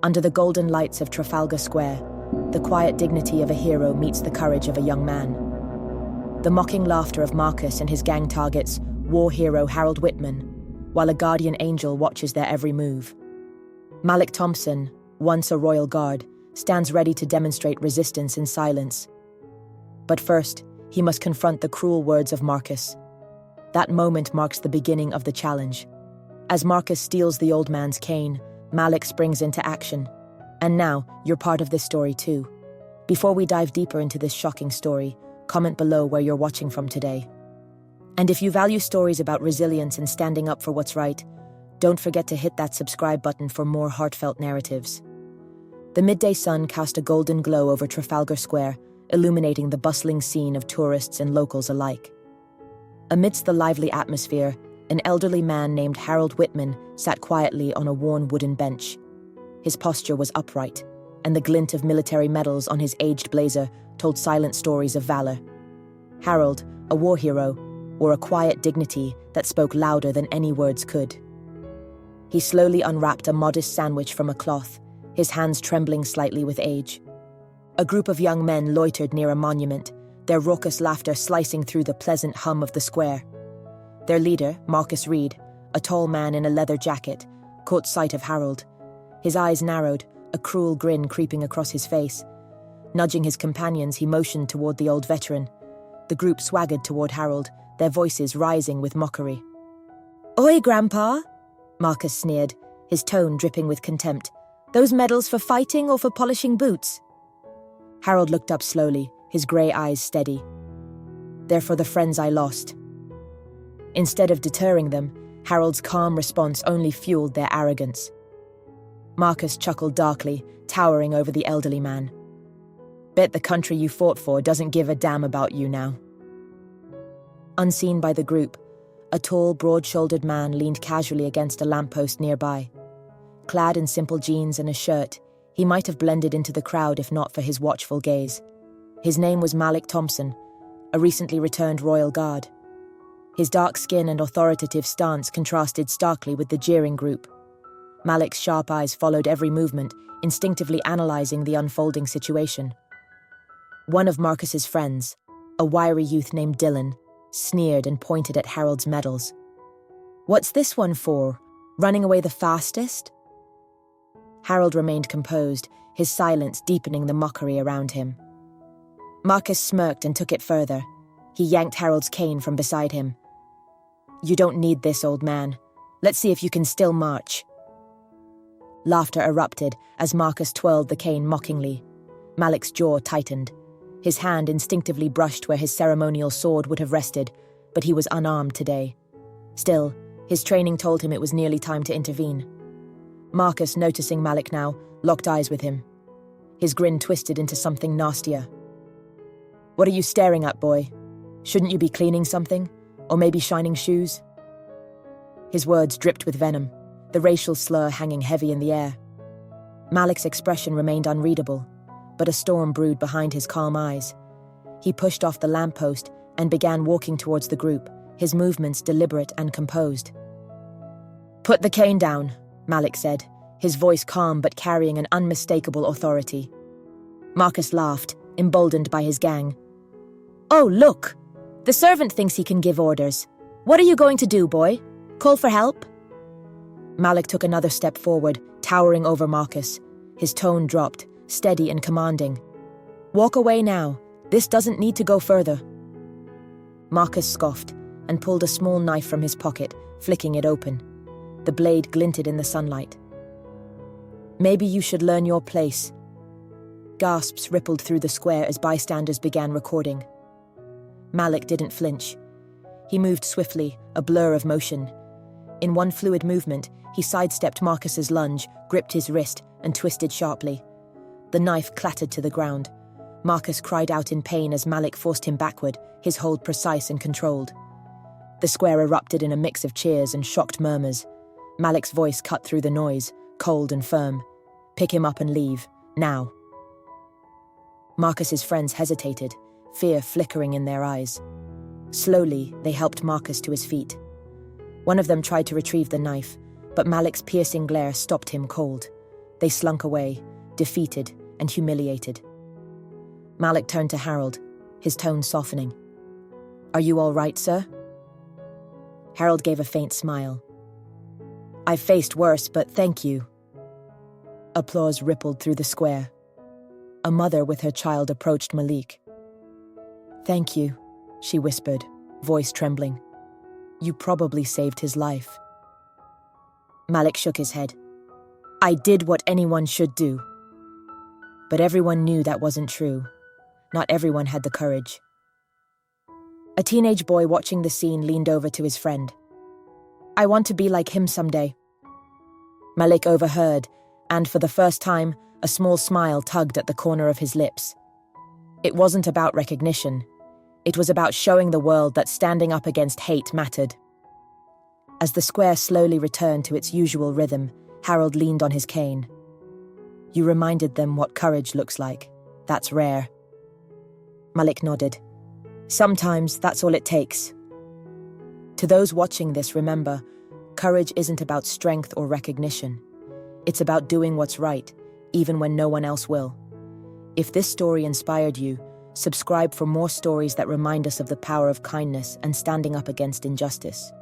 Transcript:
Under the golden lights of Trafalgar Square, the quiet dignity of a hero meets the courage of a young man. The mocking laughter of Marcus and his gang targets war hero Harold Whitman, while a guardian angel watches their every move. Malik Thompson, once a royal guard, stands ready to demonstrate resistance in silence. But first, he must confront the cruel words of Marcus. That moment marks the beginning of the challenge. As Marcus steals the old man's cane, Malik springs into action. And now, you're part of this story too. Before we dive deeper into this shocking story, comment below where you're watching from today. And if you value stories about resilience and standing up for what's right, don't forget to hit that subscribe button for more heartfelt narratives. The midday sun cast a golden glow over Trafalgar Square, illuminating the bustling scene of tourists and locals alike. Amidst the lively atmosphere, an elderly man named Harold Whitman sat quietly on a worn wooden bench. His posture was upright, and the glint of military medals on his aged blazer told silent stories of valor. Harold, a war hero, wore a quiet dignity that spoke louder than any words could. He slowly unwrapped a modest sandwich from a cloth, his hands trembling slightly with age. A group of young men loitered near a monument, their raucous laughter slicing through the pleasant hum of the square. Their leader, Marcus Reed, a tall man in a leather jacket, caught sight of Harold. His eyes narrowed, a cruel grin creeping across his face. Nudging his companions, he motioned toward the old veteran. The group swaggered toward Harold, their voices rising with mockery. "Oi, Grandpa!" Marcus sneered, his tone dripping with contempt. "Those medals for fighting or for polishing boots?" Harold looked up slowly, his grey eyes steady. "They're for the friends I lost." Instead of deterring them, Harold's calm response only fueled their arrogance. Marcus chuckled darkly, towering over the elderly man. "Bet the country you fought for doesn't give a damn about you now." Unseen by the group, a tall, broad-shouldered man leaned casually against a lamppost nearby. Clad in simple jeans and a shirt, he might have blended into the crowd if not for his watchful gaze. His name was Malik Thompson, a recently returned royal guard. His dark skin and authoritative stance contrasted starkly with the jeering group. Malik's sharp eyes followed every movement, instinctively analyzing the unfolding situation. One of Marcus's friends, a wiry youth named Dylan, sneered and pointed at Harold's medals. "What's this one for? Running away the fastest?" Harold remained composed, his silence deepening the mockery around him. Marcus smirked and took it further. He yanked Harold's cane from beside him. "You don't need this, old man. Let's see if you can still march." Laughter erupted as Marcus twirled the cane mockingly. Malik's jaw tightened. His hand instinctively brushed where his ceremonial sword would have rested, but he was unarmed today. Still, his training told him it was nearly time to intervene. Marcus, noticing Malik now, locked eyes with him. His grin twisted into something nastier. "What are you staring at, boy? Shouldn't you be cleaning something? Or maybe shining shoes?" His words dripped with venom, the racial slur hanging heavy in the air. Malik's expression remained unreadable, but a storm brewed behind his calm eyes. He pushed off the lamppost and began walking towards the group, his movements deliberate and composed. "Put the cane down," Malik said, his voice calm but carrying an unmistakable authority. Marcus laughed, emboldened by his gang. "Oh, look! The servant thinks he can give orders. What are you going to do, boy? Call for help?" Malik took another step forward, towering over Marcus. His tone dropped, steady and commanding. "Walk away now. This doesn't need to go further." Marcus scoffed and pulled a small knife from his pocket, flicking it open. The blade glinted in the sunlight. "Maybe you should learn your place." Gasps rippled through the square as bystanders began recording. Malik didn't flinch. He moved swiftly, a blur of motion. In one fluid movement, he sidestepped Marcus's lunge, gripped his wrist, and twisted sharply. The knife clattered to the ground. Marcus cried out in pain as Malik forced him backward, his hold precise and controlled. The square erupted in a mix of cheers and shocked murmurs. Malik's voice cut through the noise, cold and firm. "Pick him up and leave, now." Marcus's friends hesitated, fear flickering in their eyes. Slowly, they helped Marcus to his feet. One of them tried to retrieve the knife, but Malik's piercing glare stopped him cold. They slunk away, defeated and humiliated. Malik turned to Harold, his tone softening. "Are you all right, sir?" Harold gave a faint smile. "I've faced worse, but thank you." Applause rippled through the square. A mother with her child approached Malik. "Thank you," she whispered, voice trembling. "You probably saved his life." Malik shook his head. "I did what anyone should do." But everyone knew that wasn't true. Not everyone had the courage. A teenage boy watching the scene leaned over to his friend. "I want to be like him someday." Malik overheard, and for the first time, a small smile tugged at the corner of his lips. It wasn't about recognition. It was about showing the world that standing up against hate mattered. As the square slowly returned to its usual rhythm, Harold leaned on his cane. "You reminded them what courage looks like. That's rare." Malik nodded. "Sometimes that's all it takes." To those watching this, remember, courage isn't about strength or recognition. It's about doing what's right, even when no one else will. If this story inspired you, subscribe for more stories that remind us of the power of kindness and standing up against injustice.